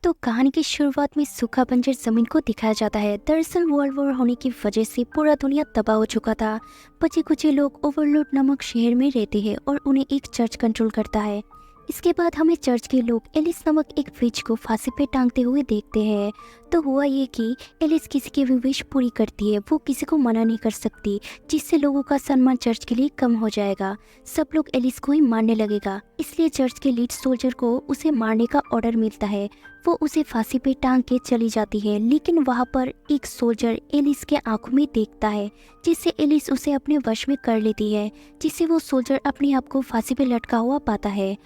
तो कहानी की शुरुआत में सूखा बंजर जमीन को दिखाया जाता है। दरअसल वर्ल्ड वॉर होने की वजह से पूरा दुनिया तबाह हो चुका था। बचे कुचे लोग ओवरलोड नामक शहर में रहते हैं और उन्हें एक चर्च कंट्रोल करता है। इसके बाद हमें चर्च के लोग एलिस नामक एक विच को फांसी पे टांगते हुए देखते हैं। तो हुआ ये कि एलिस किसी की भी विश पूरी करती है, वो किसी को मना नहीं कर सकती, जिससे लोगों का सम्मान चर्च के लिए कम हो जाएगा। सब लोग एलिस को ही मारने लगेगा, इसलिए चर्च के लीड सोल्जर को उसे मारने का ऑर्डर मिलता है। वो उसे फांसी पे टांग के चली जाती है, लेकिन वहाँ पर एक सोल्जर एलिस के आंखों में देखता है, जिससे एलिस उसे अपने वश में कर लेती है, जिससे वो सोल्जर अपने आप को फांसी पे लटका हुआ पाता है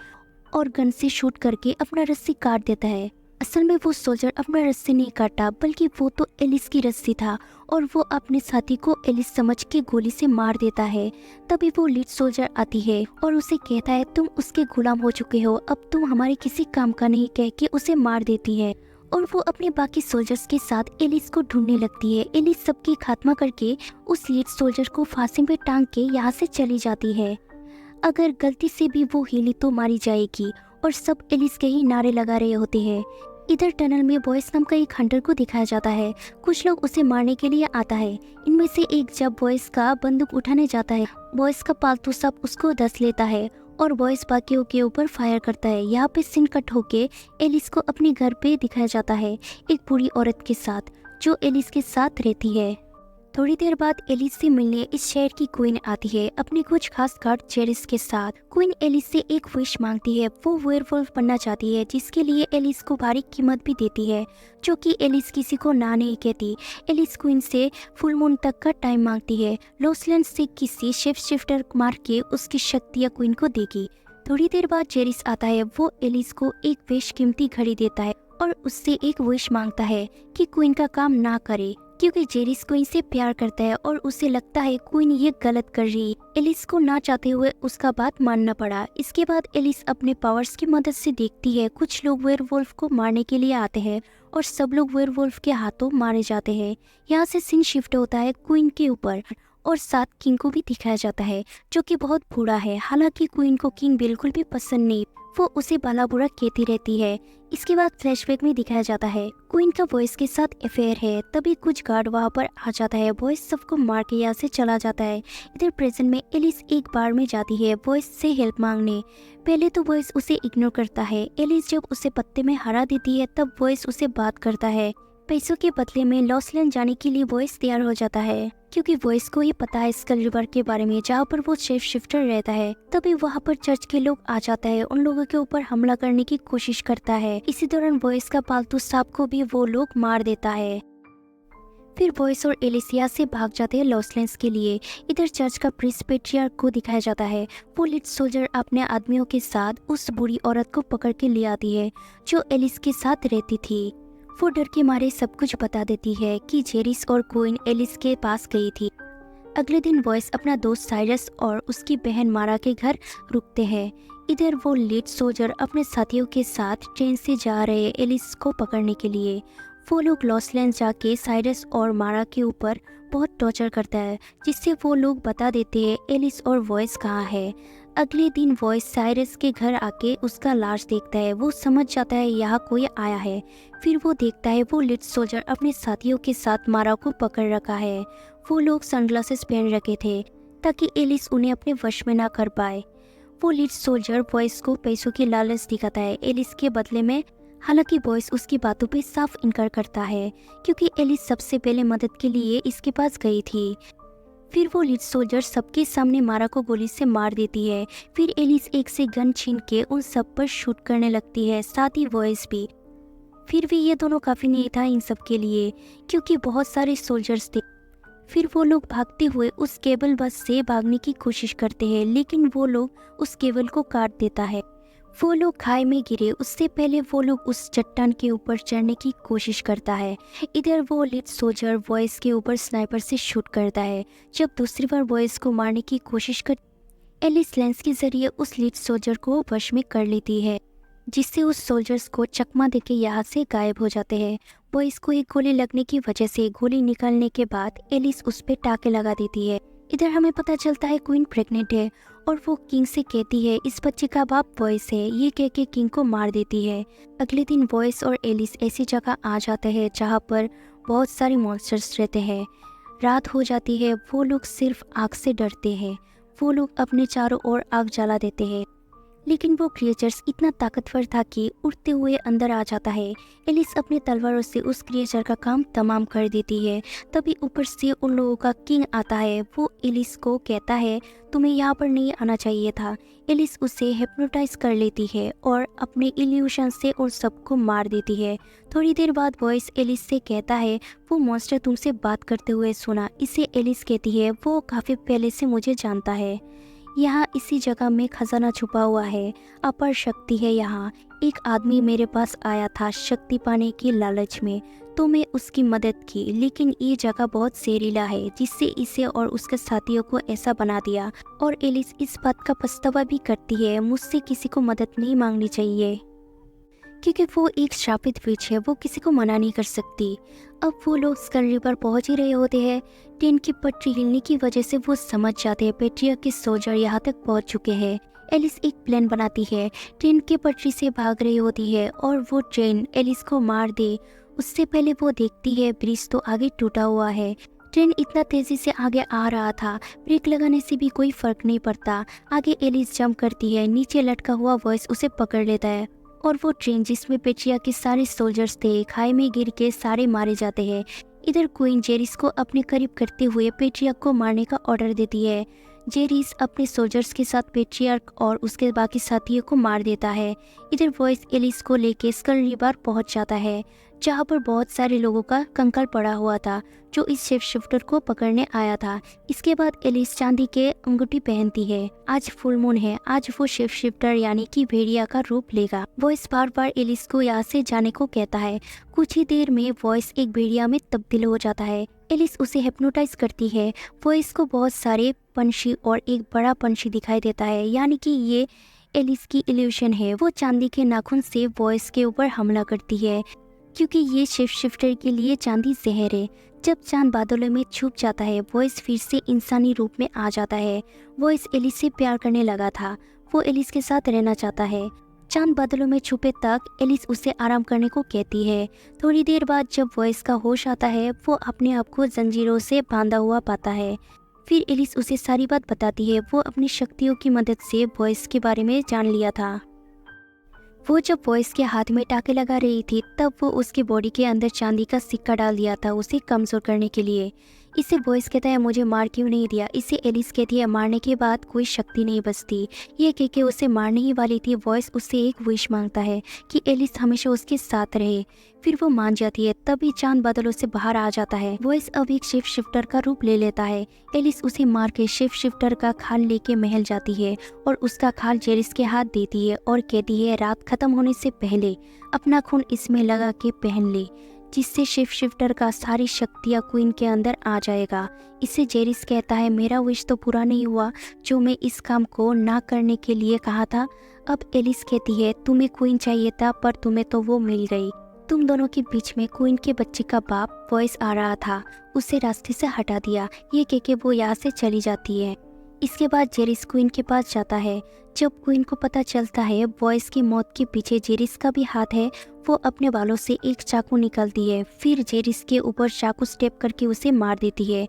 और गन से शूट करके अपना रस्सी काट देता है। असल में वो सोल्जर अपना रस्सी नहीं काटा, बल्कि वो तो एलिस की रस्सी था और वो अपने साथी को एलिस समझ के गोली से मार देता है। तभी वो लीड सोल्जर आती है और उसे कहता है, तुम उसके गुलाम हो चुके हो, अब तुम हमारे किसी काम का नहीं, कह के उसे मार देती है। और वो अपने बाकी सोल्जर्स के साथ एलिस को ढूंढने लगती है। एलिस सबकी खात्मा करके उस लीड सोल्जर को फांसी पे टांग के यहाँ से चली जाती है। अगर गलती से भी वो हिली तो मारी जाएगी, और सब एलिस के ही नारे लगा रहे होते हैं। इधर टनल में बॉयस नाम का एक हंटर को दिखाया जाता है। कुछ लोग उसे मारने के लिए आता है। इनमें से एक जब बॉयस का बंदूक उठाने जाता है, बॉयस का पालतू सांप उसको डस लेता है और बॉयस बाकियों के ऊपर फायर करता है। यहाँ पे सीन कट होके एलिस को अपने घर पे दिखाया जाता है, एक बूढ़ी औरत के साथ, जो एलिस के साथ रहती है। थोड़ी देर बाद एलिस से मिलने इस शहर की क्वीन आती है अपने कुछ खास गार्ड जेरिस के साथ। क्वीन एलिस से एक विश मांगती है, वो वेयरवुल्फ बनना चाहती है, जिसके लिए एलिस को भारी कीमत भी देती है, जो कि एलिस किसी को ना नहीं कहती। एलिस क्वीन से फुल मून तक का टाइम मांगती है। लॉसलैंड से किसी शिफ्टर मार के उसकी शक्तियाँ क्वीन को देगी। थोड़ी देर बाद जेरिस आता है। वो एलिस को एक बेशकीमती घड़ी देता है और उससे एक विश मांगता है कि क्वीन का काम ना करे, क्योंकि जेरिस क्वीन से प्यार करता है और उसे लगता है क्वीन ये गलत कर रही है। एलिस को ना चाहते हुए उसका बात मानना पड़ा। इसके बाद एलिस अपने पावर्स की मदद से देखती है कुछ लोग वेयरवुल्फ को मारने के लिए आते हैं और सब लोग वेयरवुल्फ के हाथों मारे जाते हैं। यहाँ से सीन शिफ्ट होता है क्वीन के ऊपर और साथ किंग को भी दिखाया जाता है, जो कि बहुत बूढ़ा है। हालांकि क्वीन को किंग बिल्कुल भी पसंद नहीं, वो उसे भला बुरा कहती रहती है। इसके बाद फ्लैशबैक में दिखाया जाता है क्वीन का बॉयस के साथ अफेयर है। तभी कुछ गार्ड वहाँ पर आ जाता है, बॉयस सबको मार के यहाँ से चला जाता है। इधर प्रेजेंट में एलिस एक बार में जाती है बॉयस से हेल्प मांगने। पहले तो बॉयस उसे इग्नोर करता है। एलिस जब उसे पत्ते में हरा देती है तब बॉयस उसे बात करता है। पैसों के बदले में लॉसलैंड जाने के लिए बॉयस तैयार हो जाता है, क्योंकि बॉयस को ये पता है स्कल रिवर के बारे में, जहाँ पर वो शिफ्टर रहता है। तभी वहाँ पर चर्च के लोग आ जाता है, उन लोगों के ऊपर हमला करने की कोशिश करता है। इसी दौरान बॉयस का पालतू सांप को भी वो लोग मार देता है। फिर बॉयस और एलिसिया से भाग जाते हैं लॉसलैंड्स के लिए। इधर चर्च का प्रीस्ट पेट्रियार्क को दिखाया जाता है। वो लीड सोल्जर अपने आदमियों के साथ उस बूढ़ी औरत को पकड़ के ले आती है, जो एलिस के साथ रहती थी। वो डर के मारे सब कुछ बता देती है कि जेरिस और क्वीन एलिस के पास गई थी। अगले दिन बॉयस अपना दोस्त साइरस और उसकी बहन मारा के घर रुकते हैं। इधर वो लीड सोल्जर अपने साथियों के साथ ट्रेन से जा रहे एलिस को पकड़ने के लिए। वो लोग लॉसलैंड जाके साइरस और मारा के ऊपर बहुत टॉर्चर करता है, जिससे वो लोग बता देते हैं एलिस और वॉइस कहाँ है। अगले दिन वॉइस साइरस के घर आके उसका लाश देखता है। वो समझ जाता है यहाँ कोई आया है। फिर वो देखता है वो लीड सोल्जर अपने साथियों के साथ मारा को पकड़ रखा है। वो लोग सनग्लासेस पहन रखे थे ताकि एलिस उन्हें अपने वश में ना कर पाए। वो लीड सोल्जर बॉयस को पैसों की लालच दिखाता है एलिस के बदले में। हालांकि बॉयस उसकी बातों पे साफ इनकार करता है, क्योंकि एलिस सबसे पहले मदद के लिए इसके पास गई थी। फिर वो लीड सोल्जर सबके सामने मारा को गोली से मार देती है। फिर एलिस एक से गन छीन के उन सब पर शूट करने लगती है, साथ ही वॉइस भी। फिर भी ये दोनों काफ़ी नहीं था इन सब के लिए, क्योंकि बहुत सारे सोल्जर्स थे। फिर वो लोग भागते हुए उस केबल बस से भागने की कोशिश करते हैं, लेकिन वो लोग उस केबल को काट देता है। वो लोग खाई में गिरे उससे पहले वो लोग उस चट्टान के ऊपर चढ़ने की कोशिश करता है। इधर वो लीड सोल्जर वॉइस के ऊपर स्नाइपर से शूट करता है। जब दूसरी बार वॉइस को मारने की कोशिश कर एलिस लेंस के जरिए उस लीड सोल्जर को वश में कर लेती है, जिससे उस सोल्जर्स को चकमा देके यहाँ से गायब हो जाते हैं। वॉइस को एक गोली लगने की वजह से गोली निकालने के बाद एलिस उस पर टाके लगा देती है। इधर हमें पता चलता है क्वीन प्रेग्नेंट है और वो किंग से कहती है इस बच्चे का बाप वॉइस है। ये कह के किंग को मार देती है। अगले दिन वॉइस और एलिस ऐसी जगह आ जाते हैं जहाँ पर बहुत सारे मॉन्स्टर्स रहते हैं। रात हो जाती है। वो लोग सिर्फ आग से डरते हैं। वो लोग अपने चारों ओर आग जला देते हैं, लेकिन वो क्रिएचर्स इतना ताकतवर था कि उड़ते हुए अंदर आ जाता है। एलिस अपने तलवारों से उस क्रिएचर का काम तमाम कर देती है। तभी ऊपर से उन लोगों का किंग आता है। वो एलिस को कहता है तुम्हें यहाँ पर नहीं आना चाहिए था। एलिस उसे हिप्नोटाइज कर लेती है और अपने इल्यूशन से उन सबको मार देती है। थोड़ी देर बाद वॉइस एलिस से कहता है वो मॉन्स्टर तुमसे बात करते हुए सुना। इसे एलिस कहती है वो काफ़ी पहले से मुझे जानता है। यहाँ इसी जगह में खजाना छुपा हुआ है। अपर शक्ति है यहाँ। एक आदमी मेरे पास आया था शक्ति पाने की लालच में, तो मैं उसकी मदद की, लेकिन ये जगह बहुत जहरीला है जिससे इसे और उसके साथियों को ऐसा बना दिया। और एलिस इस बात का पछतावा भी करती है। मुझसे किसी को मदद नहीं मांगनी चाहिए क्योंकि वो एक श्रापित विच है। वो किसी को मना नहीं कर सकती। अब वो लोग स्कल रिवर पहुंच ही रहे होते हैं। ट्रेन की पटरी हिलने की वजह से वो समझ जाते हैं पेट्रियर्क के सोल्जर यहाँ तक पहुंच चुके हैं। एलिस एक प्लान बनाती है। ट्रेन की पटरी से भाग रही होती है और वो ट्रेन एलिस को मार दे उससे पहले वो देखती है ब्रिज तो आगे टूटा हुआ है। ट्रेन इतना तेजी से आगे आ रहा था, ब्रेक लगाने से भी कोई फर्क नहीं पड़ता। आगे एलिस जंप करती है। नीचे लटका हुआ वॉइस उसे पकड़ लेता है और वो ट्रेन जिसमें पेट्रियर्क के सारे सोल्जर्स थे खाई में गिर के सारे मारे जाते हैं। इधर क्वीन जेरिस को अपने करीब करते हुए पेट्रियर्क को मारने का ऑर्डर देती है। जेरिस अपने सोल्जर्स के साथ पेट्रियर्क और उसके बाकी साथियों को मार देता है। इधर वॉइस एलिस को लेके स्कल रिवर पहुंच जाता है जहां पर बहुत सारे लोगों का कंकाल पड़ा हुआ था जो इस शेप शिफ्टर को पकड़ने आया था। इसके बाद एलिस चांदी के अंगूठी पहनती है। आज फुल मून है। आज वो शेप शिफ्टर यानी कि भेड़िया का रूप लेगा। वॉइस बार बार एलिस को यहाँ से जाने को कहता है। कुछ ही देर में वॉइस एक भेड़िया में तब्दील हो जाता है। एलिस उसे हिप्नोटाइज करती है। वॉइस को बहुत सारे पंछी और एक बड़ा पंछी दिखाई देता है, यानी कि ये एलिस की इल्यूशन है। वो चांदी के नाखून से वॉइस के ऊपर हमला करती है क्योंकि ये शेप शिफ्टर के लिए चांदी जहर है। जब चांद बादलों में छुप जाता है वॉइस फिर से इंसानी रूप में आ जाता है। वॉइस एलिस से प्यार करने लगा था। वो एलिस के साथ रहना चाहता है। चांद बादलों में छुपे तक एलिस उसे आराम करने को कहती है। थोड़ी देर बाद जब वॉइस का होश आता है वो अपने आप को जंजीरों से बांधा हुआ पाता है। फिर एलिस उसे सारी बात बताती है। वो अपनी शक्तियों की मदद से वॉइस के बारे में जान लिया था। वो जब वॉइस के हाथ में टाके लगा रही थी तब वो उसकी बॉडी के अंदर चांदी का सिक्का डाल दिया था उसे कमजोर करने के लिए। इसे वॉइस कहता है मुझे मार क्यों नहीं दिया। इसे एलिस कहती है मारने के बाद कोई शक्ति नहीं बचती। ये कह के उसे मारने ही वाली थी। वॉइस उससे एक विश मांगता है कि एलिस हमेशा उसके साथ रहे। फिर वो मान जाती है। तभी चांद बादलों से बाहर आ जाता है। वॉइस अब एक शेप शिफ्टर का रूप ले लेता है। एलिस उसे मार के शेप शिफ्टर का खाल लेके महल जाती है और उसका खाल जेरिस के हाथ देती है और कहती है रात खत्म होने से पहले अपना खून इसमें लगा के पहन ले, जिससे शेप शिफ्टर का सारी शक्तियाँ क्वीन के अंदर आ जाएगा। इसे जेरिस कहता है मेरा विश तो पूरा नहीं हुआ जो मैं इस काम को ना करने के लिए कहा था। अब एलिस कहती है तुम्हें क्वीन चाहिए था पर तुम्हें तो वो मिल गई। तुम दोनों के बीच में क्वीन के बच्चे का बाप वॉइस आ रहा था, उसे रास्ते से हटा दिया। ये कह के वो यहाँ से चली जाती है। इसके बाद जेरिस क्वीन के पास जाता है। जब क्वीन को पता चलता है वॉइस की मौत के पीछे जेरिस का भी हाथ है, वो अपने बालों से एक चाकू निकालती है। फिर जेरिस के ऊपर चाकू स्टेप करके उसे मार देती है।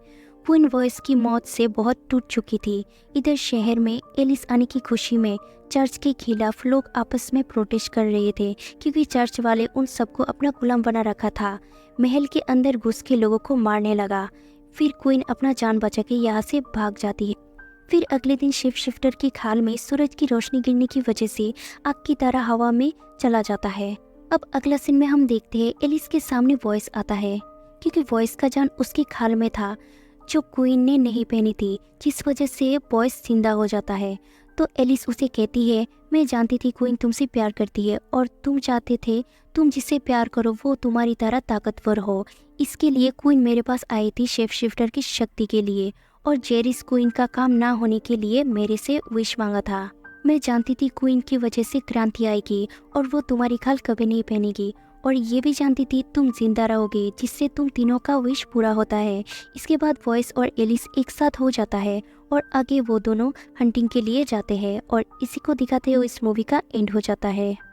क्वीन वॉइस की मौत से बहुत टूट चुकी थी। इधर शहर में एलिस आने की खुशी में चर्च के खिलाफ लोग आपस में प्रोटेस्ट कर रहे थे क्योंकि चर्च वाले उन सबको अपना गुलाम बना रखा था। महल के अंदर घुस के लोगों को मारने लगा। फिर क्वीन अपना जान बचा के यहाँ से भाग जाती है। फिर अगले दिन शेप शिफ्टर की खाल में सूरज की रोशनी गिरने की वजह से आग की तरह हवा में चला जाता है। अब अगला सीन में हम देखते हैं एलिस के सामने वॉइस आता है क्योंकि वॉइस का जान उसकी खाल में था जो क्वीन ने नहीं पहनी थी, जिस वजह से वॉइस जिंदा हो जाता है। तो एलिस उसे कहती है मैं जानती थी क्वीन तुमसे प्यार करती है और तुम चाहते थे तुम जिसे प्यार करो वो तुम्हारी तरह ताकतवर हो। इसके लिए क्वीन मेरे पास आई थी शेप शिफ्टर की शक्ति के लिए और जेरिस क्वीन का काम ना होने के लिए मेरे से विश मांगा था। मैं जानती थी क्वीन की वजह से क्रांति आएगी और वो तुम्हारी खाल कभी नहीं पहनेगी और ये भी जानती थी तुम जिंदा रहोगे, जिससे तुम तीनों का विश पूरा होता है। इसके बाद वॉइस और एलिस एक साथ हो जाता है और आगे वो दोनों हंटिंग के लिए जाते हैं और इसी को दिखाते हुए इस मूवी का एंड हो जाता है।